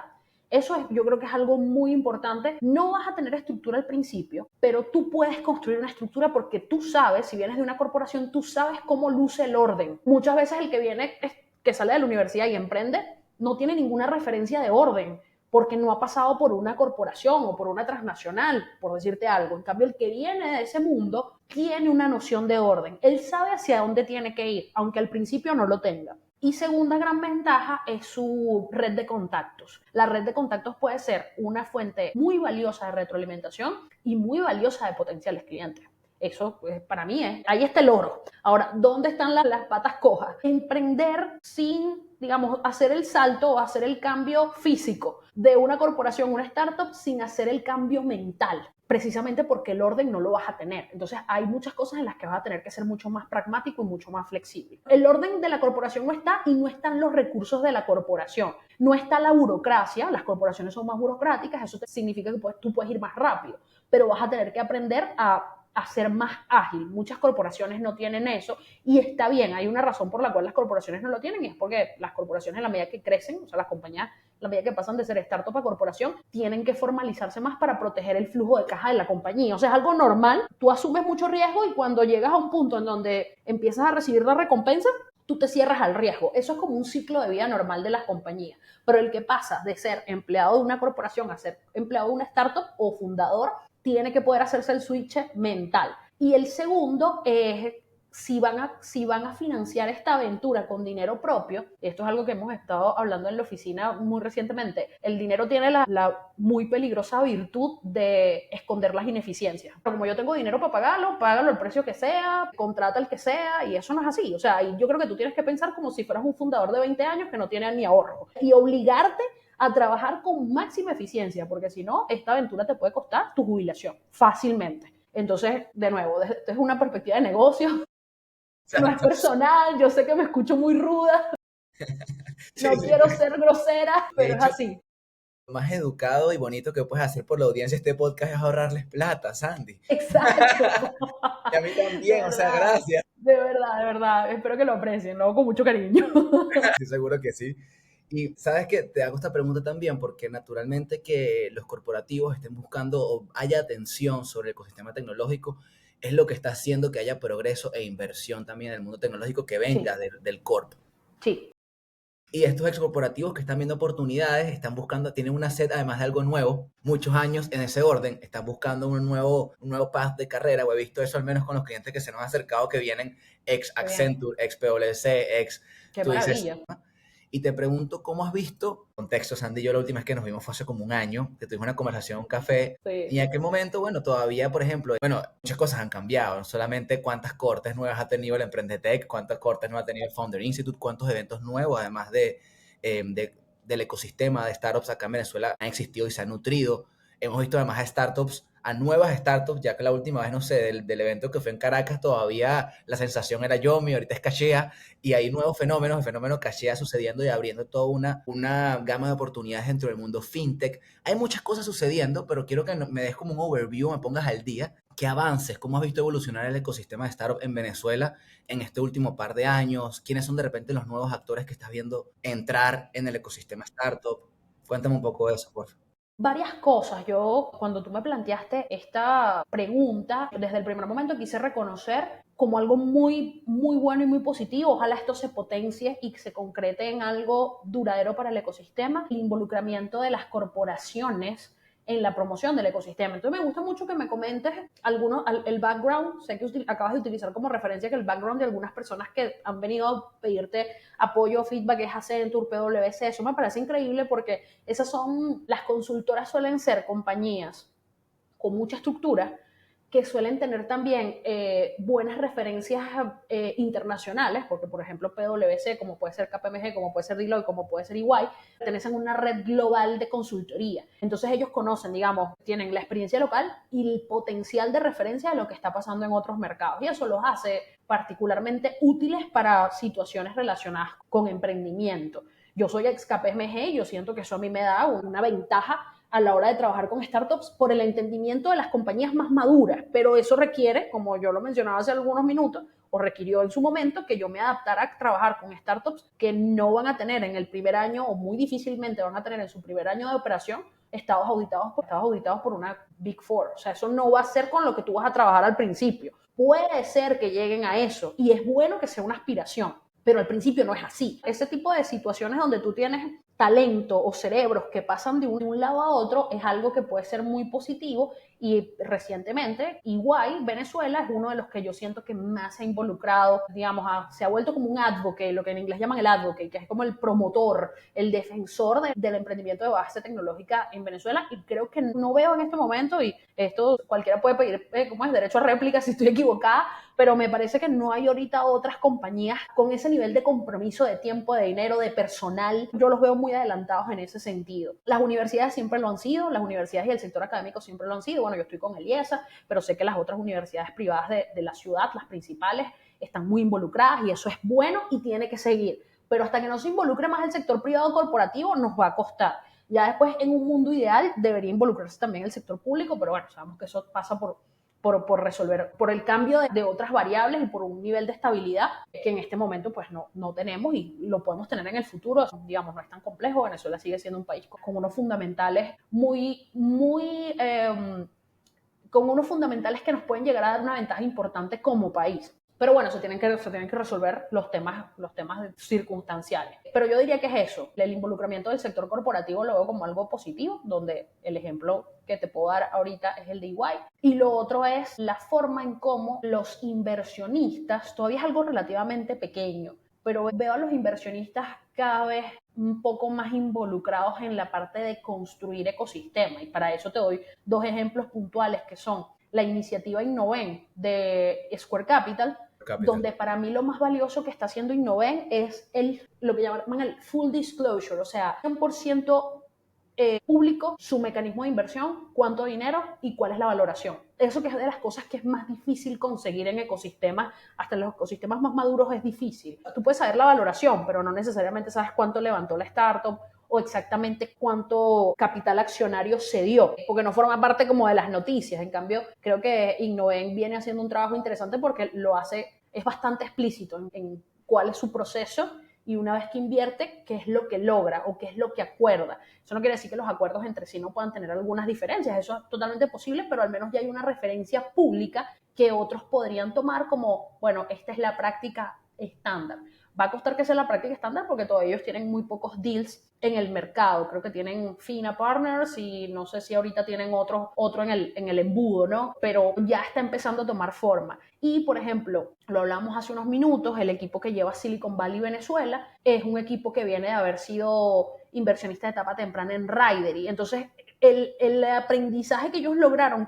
Yo creo que es algo muy importante. No vas a tener estructura al principio, pero tú puedes construir una estructura porque tú sabes, si vienes de una corporación, tú sabes cómo luce el orden. Muchas veces el que sale de la universidad y emprende, no tiene ninguna referencia de orden, porque no ha pasado por una corporación o por una transnacional, por decirte algo. En cambio, el que viene de ese mundo tiene una noción de orden. Él sabe hacia dónde tiene que ir, aunque al principio no lo tenga. Y segunda gran ventaja es su red de contactos. La red de contactos puede ser una fuente muy valiosa de retroalimentación y muy valiosa de potenciales clientes. Eso, pues, para mí ahí está el oro. Ahora, ¿dónde están las patas cojas? Emprender sin, digamos, hacer el salto o hacer el cambio físico de una corporación, una startup, sin hacer el cambio mental, precisamente porque el orden no lo vas a tener. Entonces, hay muchas cosas en las que vas a tener que ser mucho más pragmático y mucho más flexible. El orden de la corporación no está, y no están los recursos de la corporación. No está la burocracia, las corporaciones son más burocráticas, eso significa que tú puedes ir más rápido, pero vas a tener que aprender a ser más ágil. Muchas corporaciones no tienen eso y está bien. Hay una razón por la cual las corporaciones no lo tienen, y es porque las corporaciones, en la medida que crecen, o sea, las compañías, en la medida que pasan de ser startup a corporación, tienen que formalizarse más para proteger el flujo de caja de la compañía. O sea, es algo normal. Tú asumes mucho riesgo y cuando llegas a un punto en donde empiezas a recibir la recompensa, tú te cierras al riesgo. Eso es como un ciclo de vida normal de las compañías. Pero el que pasa de ser empleado de una corporación a ser empleado de una startup o fundador, tiene que poder hacerse el switch mental. Y el segundo es, si van a financiar esta aventura con dinero propio, esto es algo que hemos estado hablando en la oficina muy recientemente, el dinero tiene la muy peligrosa virtud de esconder las ineficiencias. Como yo tengo dinero para págalo al precio que sea, contrata el que sea, y eso no es así. O sea, yo creo que tú tienes que pensar como si fueras un fundador de 20 años que no tiene ni ahorro, y obligarte a trabajar con máxima eficiencia, porque si no, esta aventura te puede costar tu jubilación fácilmente. Entonces, de nuevo, esto es una perspectiva de negocio, no es personal. Yo sé que me escucho muy ruda, Sí, no sí. quiero ser grosera, De pero es hecho, así. lo más educado y bonito que puedes hacer por la audiencia de este podcast es ahorrarles plata, Sandy. Exacto. Y a mí De también, o sea, verdad, gracias. de verdad, de verdad. Espero que lo aprecien, lo hago con mucho cariño. Sí, seguro que sí. Y sabes que te hago esta pregunta también porque naturalmente que los corporativos estén buscando o haya atención sobre el ecosistema tecnológico es lo que está haciendo que haya progreso e inversión también en el mundo tecnológico que venga Sí, del corp. sí, Y estos ex corporativos que están viendo oportunidades, están buscando, tienen una sed además de algo nuevo, muchos años en ese orden, están buscando un nuevo path de carrera, o he visto eso al menos con los clientes que se nos han acercado, que vienen ex qué bien, Accenture, ex PwC, qué tú dices, maravilla. y te pregunto, ¿cómo has visto? Contexto, Sandy y yo la última vez que nos vimos fue hace como un año, que tuvimos una conversación, un café, y Sí, en aquel momento, bueno, todavía, por ejemplo, bueno, muchas cosas han cambiado, no solamente cuántas cortes nuevas ha tenido el Emprendetec, cuántas cortes nuevas ha tenido el Founder Institute, cuántos eventos nuevos, además de del ecosistema de startups acá en Venezuela han existido y se han nutrido. Hemos visto además a nuevas startups, ya que la última vez, no sé, del evento que fue en Caracas, todavía la sensación era Yomi, ahorita es Cachea, y hay nuevos fenómenos, el fenómeno Cachea sucediendo y abriendo toda una gama de oportunidades dentro del mundo fintech. Hay muchas cosas sucediendo, pero quiero que me des como un overview, me pongas al día. ¿Qué avances? ¿Cómo has visto evolucionar el ecosistema de startup en Venezuela en este último par de años? ¿Quiénes son de repente los nuevos actores que estás viendo entrar en el ecosistema startup? Cuéntame un poco de eso, por favor. Varias cosas. Yo, cuando tú me planteaste esta pregunta, desde el primer momento quise reconocer como algo muy, muy bueno y muy positivo. Ojalá esto se potencie y se concrete en algo duradero para el ecosistema. El involucramiento de las corporaciones en la promoción del ecosistema. Entonces me gusta mucho que me comentes el background. Sé que acabas de utilizar como referencia que el background de algunas personas que han venido a pedirte apoyo o feedback es Accenture, PwC. Eso me parece increíble porque esas son, las consultoras suelen ser compañías con mucha estructura que suelen tener también buenas referencias internacionales, porque por ejemplo PwC, como puede ser KPMG, como puede ser Deloitte, como puede ser EY, pertenecen a una red global de consultoría. Entonces ellos conocen, digamos, tienen la experiencia local y el potencial de referencia de lo que está pasando en otros mercados. Y eso los hace particularmente útiles para situaciones relacionadas con emprendimiento. Yo soy ex KPMG y yo siento que eso a mí me da una ventaja a la hora de trabajar con startups por el entendimiento de las compañías más maduras, pero eso requiere, como yo lo mencionaba hace algunos minutos, o requirió en su momento que yo me adaptara a trabajar con startups que no van a tener en el primer año o muy difícilmente van a tener en su primer año de operación estados auditados por una Big Four. O sea, eso no va a ser con lo que tú vas a trabajar al principio. Puede ser que lleguen a eso y es bueno que sea una aspiración, pero al principio no es así. Ese tipo de situaciones donde tú tienes talento o cerebros que pasan de un lado a otro es algo que puede ser muy positivo y recientemente EY Venezuela es uno de los que yo siento que más se ha involucrado, digamos, se ha vuelto como un advocate, lo que en inglés llaman el advocate, que es como el promotor, el defensor del emprendimiento de base tecnológica en Venezuela y creo que no veo en este momento, y esto cualquiera puede pedir, ¿cómo es? Derecho a réplica si estoy equivocada, pero me parece que no hay ahorita otras compañías con ese nivel de compromiso, de tiempo, de dinero, de personal. Yo los veo muy adelantados en ese sentido. Las universidades siempre lo han sido, las universidades y el sector académico siempre lo han sido. Bueno, yo estoy con el IESA, pero sé que las otras universidades privadas de la ciudad, las principales, están muy involucradas y eso es bueno y tiene que seguir. Pero hasta que no se involucre más el sector privado corporativo nos va a costar. Ya después, en un mundo ideal, debería involucrarse también el sector público, pero bueno, sabemos que eso pasa por resolver, por el cambio de otras variables y por un nivel de estabilidad que en este momento pues no tenemos y lo podemos tener en el futuro. Digamos, no es tan complejo. Venezuela sigue siendo un país con unos fundamentales con unos fundamentales que nos pueden llegar a dar una ventaja importante como país. Pero bueno, se tienen que resolver los temas circunstanciales. Pero yo diría que es eso, el involucramiento del sector corporativo lo veo como algo positivo, donde el ejemplo que te puedo dar ahorita es el de EY. Y lo otro es la forma en cómo los inversionistas, todavía es algo relativamente pequeño, pero veo a los inversionistas cada vez un poco más involucrados en la parte de construir ecosistema. Y para eso te doy dos ejemplos puntuales que son la iniciativa Innoven de Square Capital, donde para mí lo más valioso que está haciendo Innoven es lo que llaman el full disclosure, o sea, 100% público su mecanismo de inversión, cuánto dinero y cuál es la valoración. Eso que es de las cosas que es más difícil conseguir en ecosistemas, hasta en los ecosistemas más maduros es difícil. Tú puedes saber la valoración, pero no necesariamente sabes cuánto levantó la startup o exactamente cuánto capital accionario se dio, porque no forma parte como de las noticias. En cambio, creo que Innoven viene haciendo un trabajo interesante porque es bastante explícito en cuál es su proceso y una vez que invierte, qué es lo que logra o qué es lo que acuerda. Eso no quiere decir que los acuerdos entre sí no puedan tener algunas diferencias, eso es totalmente posible, pero al menos ya hay una referencia pública que otros podrían tomar como, bueno, esta es la práctica estándar. Va a costar que sea la práctica estándar porque todavía ellos tienen muy pocos deals en el mercado. Creo que tienen Fina Partners y no sé si ahorita tienen otro en el embudo, ¿no? Pero ya está empezando a tomar forma. Y, por ejemplo, lo hablamos hace unos minutos, el equipo que lleva Silicon Valley Venezuela es un equipo que viene de haber sido inversionista de etapa temprana en Ridery. Entonces, el aprendizaje que ellos lograron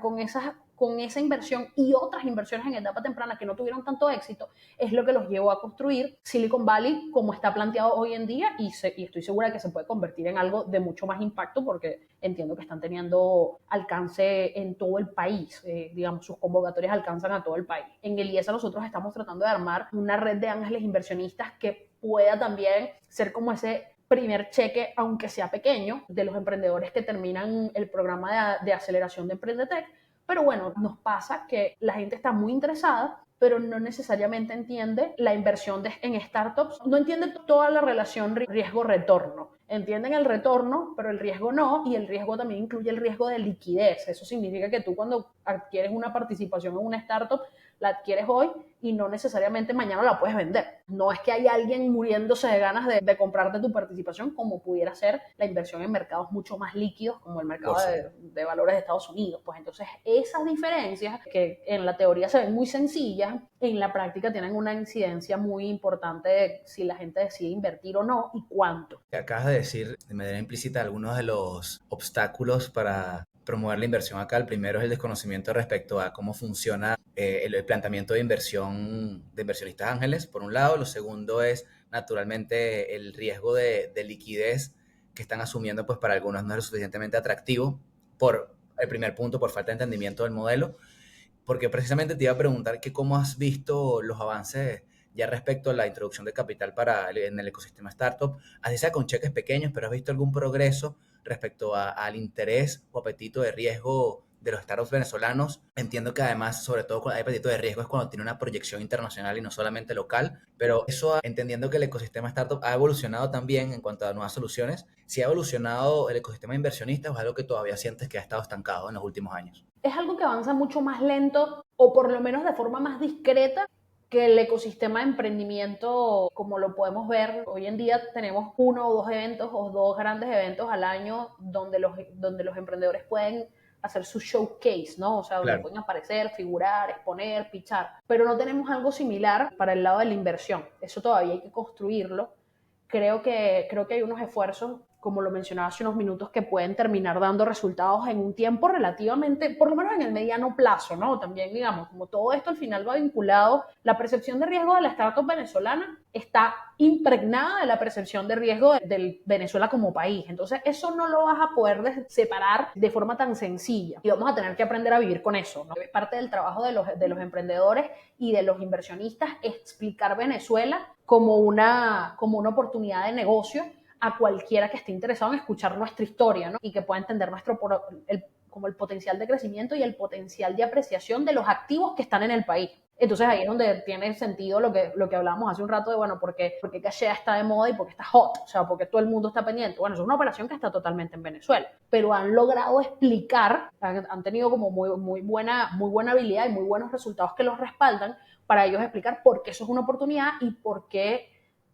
con esa inversión y otras inversiones en etapa temprana que no tuvieron tanto éxito, es lo que los llevó a construir Silicon Valley como está planteado hoy en día, y estoy segura de que se puede convertir en algo de mucho más impacto, porque entiendo que están teniendo alcance en todo el país, digamos, sus convocatorias alcanzan a todo el país. En el IESA nosotros estamos tratando de armar una red de ángeles inversionistas que pueda también ser como ese primer cheque, aunque sea pequeño, de los emprendedores que terminan el programa de aceleración de Emprendetec. Pero bueno, nos pasa que la gente está muy interesada, pero no necesariamente entiende la inversión en startups, no entiende toda la relación riesgo-retorno. Entienden el retorno, pero el riesgo no, y el riesgo también incluye el riesgo de liquidez. Eso significa que tú cuando adquieres una participación en una startup, la adquieres hoy y no necesariamente mañana la puedes vender. No es que haya alguien muriéndose de ganas de comprarte tu participación, como pudiera ser la inversión en mercados mucho más líquidos, como el mercado de valores de Estados Unidos. Pues entonces esas diferencias, que en la teoría se ven muy sencillas, en la práctica tienen una incidencia muy importante de si la gente decide invertir o no y cuánto. Te acabas de decir de manera implícita algunos de los obstáculos para promover la inversión acá. El primero es el desconocimiento respecto a cómo funciona el planteamiento de inversión de inversionistas ángeles, por un lado. Lo segundo es, naturalmente, el riesgo de liquidez que están asumiendo, pues para algunos no es lo suficientemente atractivo. Por el primer punto, por falta de entendimiento del modelo. Porque precisamente te iba a preguntar que cómo has visto los avances ya respecto a la introducción de capital en el ecosistema startup, así sea con cheques pequeños, pero ¿has visto algún progreso respecto al interés o apetito de riesgo de los startups venezolanos? Entiendo que además, sobre todo cuando hay apetito de riesgo, es cuando tiene una proyección internacional y no solamente local, pero eso, entendiendo que el ecosistema startup ha evolucionado también en cuanto a nuevas soluciones, si ha evolucionado el ecosistema inversionista o es algo que todavía sientes que ha estado estancado en los últimos años. Es algo que avanza mucho más lento, o por lo menos de forma más discreta, que el ecosistema de emprendimiento como lo podemos ver. Hoy en día tenemos uno o dos eventos o dos grandes eventos al año donde los emprendedores pueden hacer su showcase, ¿no? O sea, donde Claro. pueden aparecer, figurar, exponer, pitchar. Pero no tenemos algo similar para el lado de la inversión. Eso todavía hay que construirlo. Creo que hay unos esfuerzos, como lo mencionaba hace unos minutos, que pueden terminar dando resultados en un tiempo relativamente, por lo menos en el mediano plazo, ¿no? También, digamos, como todo esto al final va vinculado, la percepción de riesgo de la startup venezolana está impregnada de la percepción de riesgo de Venezuela como país. Entonces, eso no lo vas a poder separar de forma tan sencilla. Y vamos a tener que aprender a vivir con eso, ¿no? Es parte del trabajo de los emprendedores y de los inversionistas explicar Venezuela como una oportunidad de negocio a cualquiera que esté interesado en escuchar nuestra historia, ¿no? Y que pueda entender como el potencial de crecimiento y el potencial de apreciación de los activos que están en el país. Entonces ahí es donde tiene sentido lo que hablábamos hace un rato de, bueno, ¿por qué Cachea está de moda y por qué está hot? O sea, porque todo el mundo está pendiente. Bueno, eso es una operación que está totalmente en Venezuela, pero han logrado explicar, han tenido como muy buena habilidad y muy buenos resultados que los respaldan para ellos explicar por qué eso es una oportunidad y por qué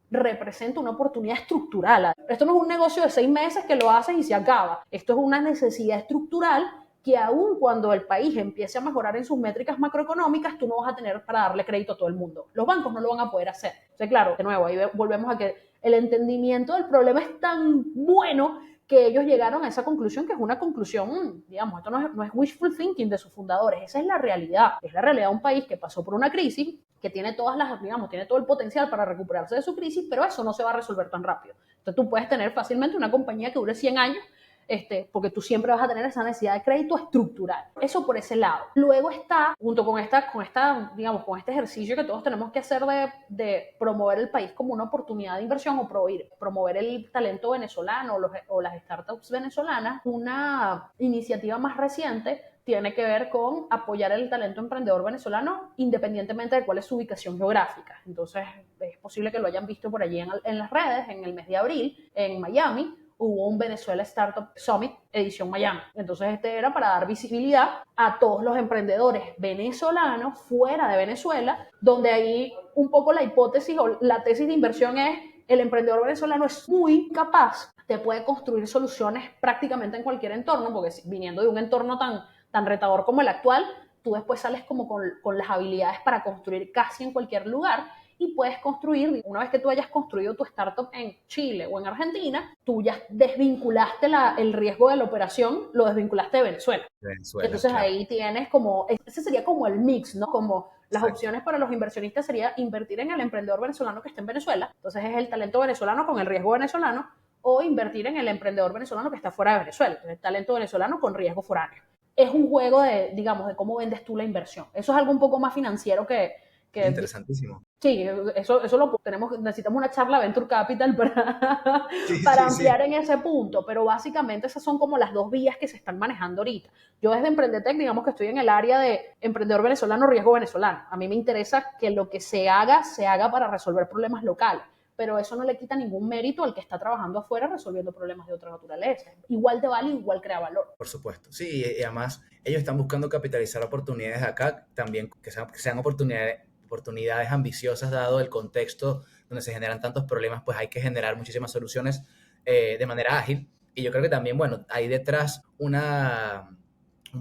representa una oportunidad estructural. Esto no es un negocio de 6 meses que lo haces y se acaba. Esto es una necesidad estructural que aun cuando el país empiece a mejorar en sus métricas macroeconómicas, tú no vas a tener para darle crédito a todo el mundo. Los bancos no lo van a poder hacer. Entonces, claro, de nuevo, ahí volvemos a que el entendimiento del problema es tan bueno que ellos llegaron a esa conclusión, que es una conclusión, digamos, esto no es wishful thinking de sus fundadores, esa es la realidad de un país que pasó por una crisis, que tiene tiene todo el potencial para recuperarse de su crisis, pero eso no se va a resolver tan rápido. Entonces tú puedes tener fácilmente una compañía que dure 100 años, porque tú siempre vas a tener esa necesidad de crédito estructural. Eso por ese lado. Luego está, junto con este ejercicio que todos tenemos que hacer de promover el país como una oportunidad de inversión o promover el talento venezolano o las startups venezolanas, una iniciativa más reciente tiene que ver con apoyar el talento emprendedor venezolano independientemente de cuál es su ubicación geográfica. Entonces, es posible que lo hayan visto por allí en las redes, en el mes de abril, en Miami, hubo un Venezuela Startup Summit edición Miami. Entonces era para dar visibilidad a todos los emprendedores venezolanos fuera de Venezuela, donde ahí un poco la hipótesis o la tesis de inversión es: el emprendedor venezolano es muy capaz, te puede construir soluciones prácticamente en cualquier entorno, porque viniendo de un entorno tan retador como el actual, tú después sales como con las habilidades para construir casi en cualquier lugar. y puedes construir, una vez que tú hayas construido tu startup en Chile o en Argentina, tú ya desvinculaste el riesgo de la operación, lo desvinculaste de Venezuela. Venezuela, Entonces claro. ahí tienes como, ese sería como el mix, ¿no? Como las Exacto. opciones para los inversionistas sería invertir en el emprendedor venezolano que está en Venezuela, entonces es el talento venezolano con el riesgo venezolano, o invertir en el emprendedor venezolano que está fuera de Venezuela, entonces el talento venezolano con riesgo foráneo. Es un juego de, digamos, de cómo vendes tú la inversión. Eso es algo un poco más financiero que Interesantísimo. sí, eso lo tenemos, necesitamos una charla Venture Capital Sí, para sí, sí. ampliar en ese punto, pero básicamente esas son como las dos vías que se están manejando ahorita. Yo desde Emprendetec, digamos que estoy en el área de emprendedor venezolano, riesgo venezolano. A mí me interesa que lo que se haga para resolver problemas locales, pero eso no le quita ningún mérito al que está trabajando afuera resolviendo problemas de otra naturaleza. Igual te vale, igual crea valor. Por supuesto. Sí, y además ellos están buscando capitalizar oportunidades acá, también que sean oportunidades ambiciosas dado el contexto donde se generan tantos problemas, pues hay que generar muchísimas soluciones de manera ágil. Y yo creo que también, bueno, hay detrás un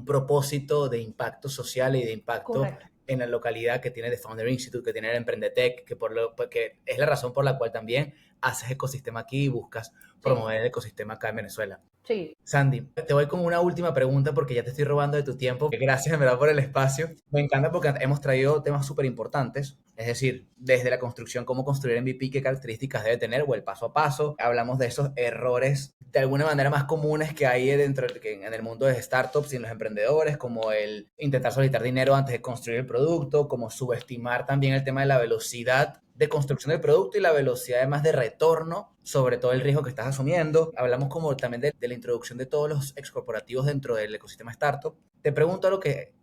propósito de impacto social y de impacto Correcto. en la localidad que tiene The Founder Institute, que tiene el Emprendetec, que es la razón por la cual también haces ecosistema aquí y buscas Sí, promover el ecosistema acá en Venezuela. sí. Sandy, te voy con una última pregunta porque ya te estoy robando de tu tiempo. Gracias, en verdad, por el espacio. Me encanta porque hemos traído temas súper importantes, es decir, desde la construcción, cómo construir MVP, qué características debe tener o el paso a paso. Hablamos de esos errores de alguna manera más comunes que hay en el mundo de startups y en los emprendedores, como el intentar solicitar dinero antes de construir el producto, como subestimar también el tema de la velocidad de construcción del producto y la velocidad además de retorno sobre todo el riesgo que estás asumiendo. Hablamos como también de la introducción de todos los excorporativos dentro del ecosistema startup. Te pregunto algo que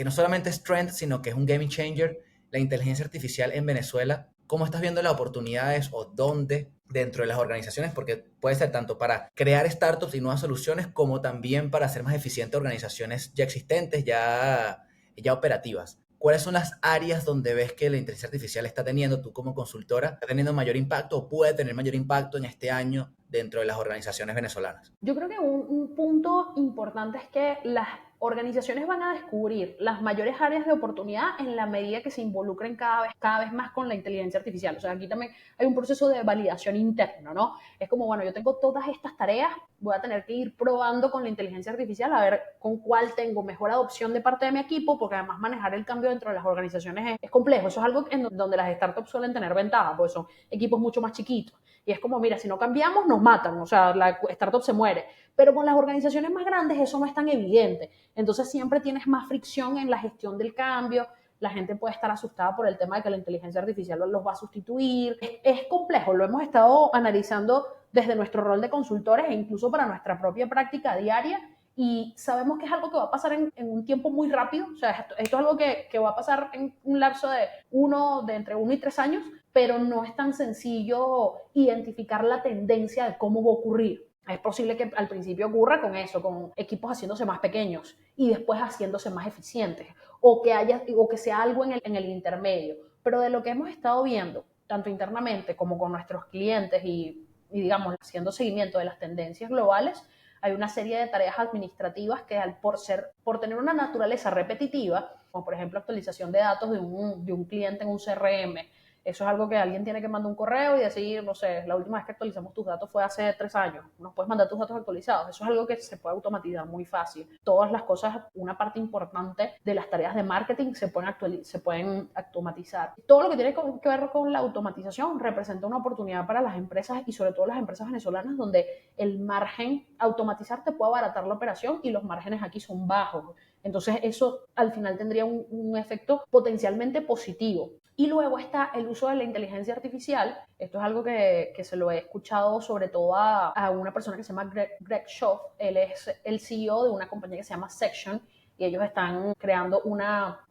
no solamente es trend, sino que es un game changer, la inteligencia artificial en Venezuela. ¿Cómo estás viendo las oportunidades o dónde dentro de las organizaciones? Porque puede ser tanto para crear startups y nuevas soluciones, como también para hacer más eficientes organizaciones ya existentes, ya operativas. ¿Cuáles son las áreas donde ves que la inteligencia artificial está teniendo, tú como consultora, está teniendo mayor impacto o puede tener mayor impacto en este año dentro de las organizaciones venezolanas? Yo creo que un punto importante es que las organizaciones van a descubrir las mayores áreas de oportunidad en la medida que se involucren cada vez más con la inteligencia artificial. O sea, aquí también hay un proceso de validación interno, ¿no? Es como, bueno, yo tengo todas estas tareas, voy a tener que ir probando con la inteligencia artificial a ver con cuál tengo mejor adopción de parte de mi equipo, porque además manejar el cambio dentro de las organizaciones es complejo. Eso es algo en donde las startups suelen tener ventaja, porque son equipos mucho más chiquitos. Y es como, mira, si no cambiamos, nos matan, o sea, la startup se muere. Pero con las organizaciones más grandes eso no es tan evidente. Entonces siempre tienes más fricción en la gestión del cambio. La gente puede estar asustada por el tema de que la inteligencia artificial los va a sustituir. Es complejo, lo hemos estado analizando desde nuestro rol de consultores e incluso para nuestra propia práctica diaria y sabemos que es algo que va a pasar en un tiempo muy rápido, o sea, esto es algo que va a pasar en un lapso de entre 1 y 3 años, pero no es tan sencillo identificar la tendencia de cómo va a ocurrir. Es posible que al principio ocurra con eso, con equipos haciéndose más pequeños y después haciéndose más eficientes, o que sea algo en el intermedio. Pero de lo que hemos estado viendo, tanto internamente como con nuestros clientes y digamos, haciendo seguimiento de las tendencias globales, hay una serie de tareas administrativas que por tener una naturaleza repetitiva, como por ejemplo actualización de datos de un cliente en un CRM, eso es algo que alguien tiene que mandar un correo y decir, no sé, la última vez que actualizamos tus datos fue hace 3 años, nos puedes mandar tus datos actualizados. Eso es algo que se puede automatizar muy fácil. Todas las cosas, una parte importante de las tareas de marketing se pueden automatizar. Todo lo que tiene que ver con la automatización representa una oportunidad para las empresas y sobre todo las empresas venezolanas donde el margen automatizar te puede abaratar la operación y los márgenes aquí son bajos. Entonces eso al final tendría un efecto potencialmente positivo. Y luego está el uso de la inteligencia artificial. Esto es algo que se lo he escuchado sobre todo a una persona que se llama Greg Schoff. Él es el CEO de una compañía que se llama Section y ellos están creando una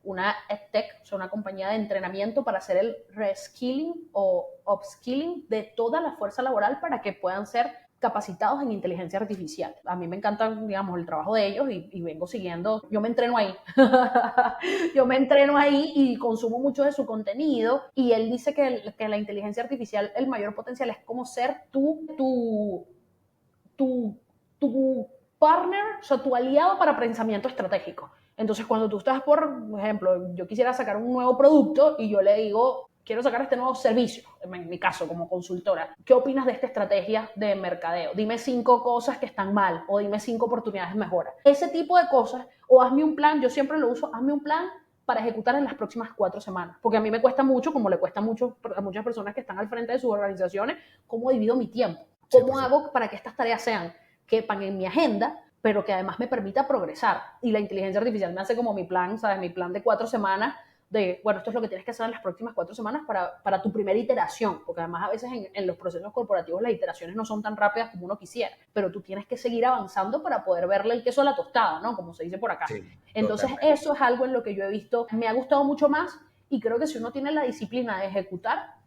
EdTech, o sea, una compañía de entrenamiento para hacer el reskilling o upskilling de toda la fuerza laboral para que puedan ser capacitados en inteligencia artificial. A mí me encanta, digamos, el trabajo de ellos y vengo siguiendo, yo me entreno ahí, yo me entreno ahí y consumo mucho de su contenido y él dice que la inteligencia artificial, el mayor potencial es como ser tu, tu partner, o sea, tu aliado para pensamiento estratégico. Entonces, cuando tú estás por ejemplo, yo quisiera sacar un nuevo producto y yo le digo, quiero sacar este nuevo servicio, en mi caso como consultora. ¿Qué opinas de esta estrategia de mercadeo? Dime 5 cosas que están mal o dime 5 oportunidades de mejora. Ese tipo de cosas, o hazme un plan, yo siempre lo uso, hazme un plan para ejecutar en las próximas 4 semanas. Porque a mí me cuesta mucho, como le cuesta mucho a muchas personas que están al frente de sus organizaciones, cómo divido mi tiempo. ¿Cómo hago para que estas tareas quepan en mi agenda, pero que además me permita progresar? Y la inteligencia artificial me hace como mi plan, ¿sabes? Mi plan de 4 semanas de, bueno, esto es lo que tienes que hacer en las próximas 4 semanas para tu primera iteración, porque además a veces en los procesos corporativos las iteraciones no son tan rápidas como uno quisiera, pero tú tienes que seguir avanzando para poder verle el queso a la tostada, ¿no? Como se dice por acá. Sí, Entonces totalmente. eso es algo en lo que yo he visto, me ha gustado mucho más y creo que si uno tiene la disciplina de ejecutar,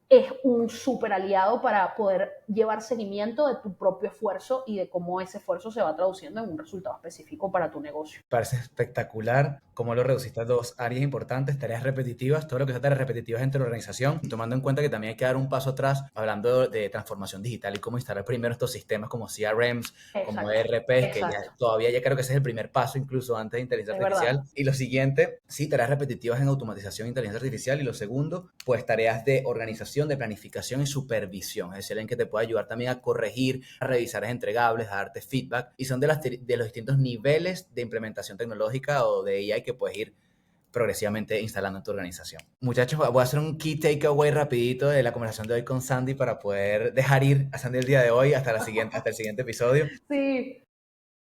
es un súper aliado para poder llevar seguimiento de tu propio esfuerzo y de cómo ese esfuerzo se va traduciendo en un resultado específico para tu negocio. Parece espectacular cómo lo reduciste a 2 áreas importantes, tareas repetitivas, todo lo que son tareas repetitivas entre la organización, tomando en cuenta que también hay que dar un paso atrás hablando de transformación digital y cómo instalar primero estos sistemas como CRMs, como Exacto, ERPs, que ya exacto, todavía ya creo que ese es el primer paso incluso antes de inteligencia es artificial. verdad. Y lo siguiente, sí, tareas repetitivas en automatización e inteligencia artificial. Y lo segundo, pues tareas de organización, de planificación y supervisión, es decir, en que te puede ayudar también a corregir, a revisar entregables, a darte feedback. Y son de los distintos niveles de implementación tecnológica o de AI que puedes ir progresivamente instalando en tu organización. Muchachos, voy a hacer un key takeaway rapidito de la conversación de hoy con Sandy para poder dejar ir a Sandy el día de hoy hasta el siguiente episodio. Sí,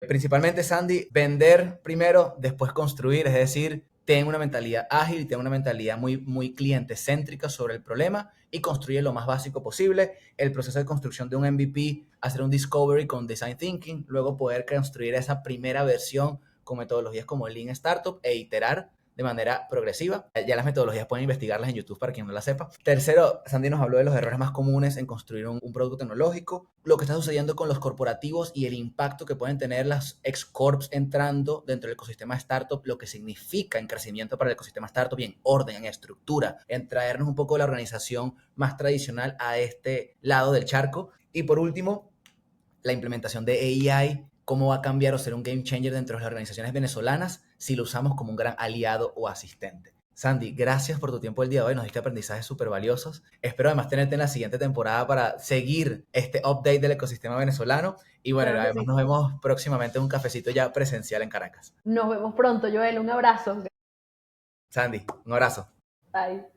Principalmente, Sandy, vender primero, después construir, es decir, ten una mentalidad ágil y ten una mentalidad muy, muy cliente céntrica sobre el problema y construye lo más básico posible. El proceso de construcción de un MVP, hacer un discovery con design thinking, luego poder construir esa primera versión con metodologías como Lean Startup e iterar de manera progresiva. Ya las metodologías pueden investigarlas en YouTube para quien no las sepa. Tercero, Sandy nos habló de los errores más comunes en construir un producto tecnológico, lo que está sucediendo con los corporativos y el impacto que pueden tener las ex-corps entrando dentro del ecosistema startup, lo que significa en crecimiento para el ecosistema startup y en orden, en estructura, en traernos un poco de la organización más tradicional a este lado del charco. Y por último, la implementación de AI, cómo va a cambiar o ser un game changer dentro de las organizaciones venezolanas si lo usamos como un gran aliado o asistente. Sandy, gracias por tu tiempo el día de hoy, nos diste aprendizajes súper valiosos. Espero además tenerte en la siguiente temporada para seguir este update del ecosistema venezolano y bueno, claro que además sí. nos vemos próximamente en un cafecito ya presencial en Caracas. Nos vemos pronto, Joel. Un abrazo. Sandy, un abrazo. Bye.